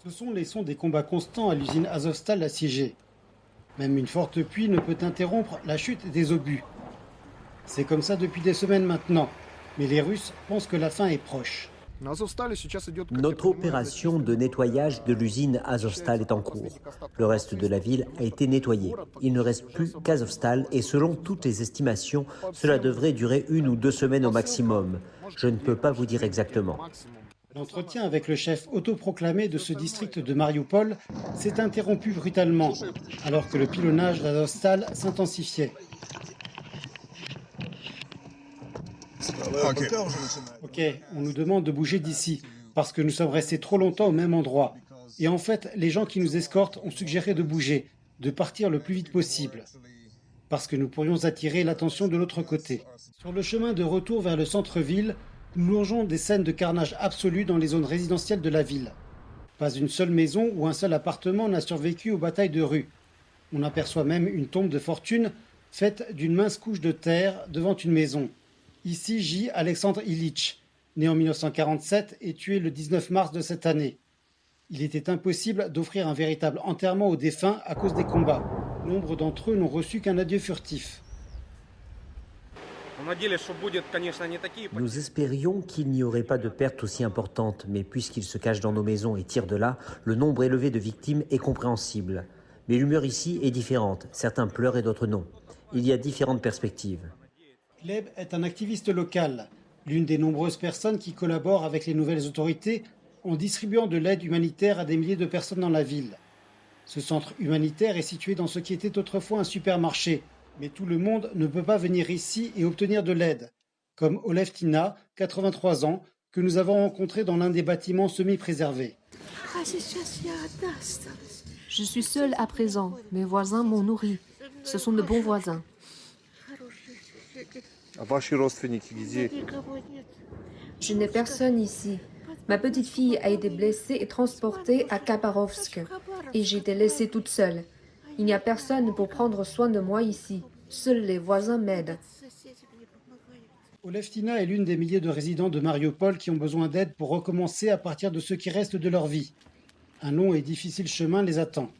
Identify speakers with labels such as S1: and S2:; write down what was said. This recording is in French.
S1: Ce sont les sons des combats constants à l'usine Azovstal assiégée. Même une forte pluie ne peut interrompre la chute des obus. C'est comme ça depuis des semaines maintenant, mais les Russes pensent que la fin est proche.
S2: Notre opération de nettoyage de l'usine Azovstal est en cours. Le reste de la ville a été nettoyé. Il ne reste plus qu'Azovstal et selon toutes les estimations, cela devrait durer 1 ou 2 semaines au maximum. Je ne peux pas vous dire exactement.
S1: L'entretien avec le chef autoproclamé de ce district de Mariupol s'est interrompu brutalement, alors que le pilonnage d'Azovstal s'intensifiait. Ok, on nous demande de bouger d'ici, parce que nous sommes restés trop longtemps au même endroit. Et en fait, les gens qui nous escortent ont suggéré de bouger, de partir le plus vite possible, parce que nous pourrions attirer l'attention de l'autre côté. Sur le chemin de retour vers le centre-ville, nous longeons des scènes de carnage absolu dans les zones résidentielles de la ville. Pas une seule maison ou un seul appartement n'a survécu aux batailles de rue. On aperçoit même une tombe de fortune faite d'une mince couche de terre devant une maison. Ici gît Alexandre Ilitch, né en 1947 et tué le 19 mars de cette année. Il était impossible d'offrir un véritable enterrement aux défunts à cause des combats. Nombre d'entre eux n'ont reçu qu'un adieu furtif.
S2: Nous espérions qu'il n'y aurait pas de pertes aussi importantes, mais puisqu'ils se cachent dans nos maisons et tirent de là, le nombre élevé de victimes est compréhensible. Mais l'humeur ici est différente. Certains pleurent et d'autres non. Il y a différentes perspectives.
S1: Gleb est un activiste local, l'une des nombreuses personnes qui collaborent avec les nouvelles autorités en distribuant de l'aide humanitaire à des milliers de personnes dans la ville. Ce centre humanitaire est situé dans ce qui était autrefois un supermarché, mais tout le monde ne peut pas venir ici et obtenir de l'aide, comme Oleftina, 83 ans, que nous avons rencontré dans l'un des bâtiments semi-préservés.
S3: Je suis seule à présent, mes voisins m'ont nourri. Ce sont de bons voisins. Je n'ai personne ici. Ma petite fille a été blessée et transportée à Khabarovsk et j'ai été laissée toute seule. Il n'y a personne pour prendre soin de moi ici. Seuls les voisins m'aident.
S1: Oleftina est l'une des milliers de résidents de Mariupol qui ont besoin d'aide pour recommencer à partir de ce qui reste de leur vie. Un long et difficile chemin les attend.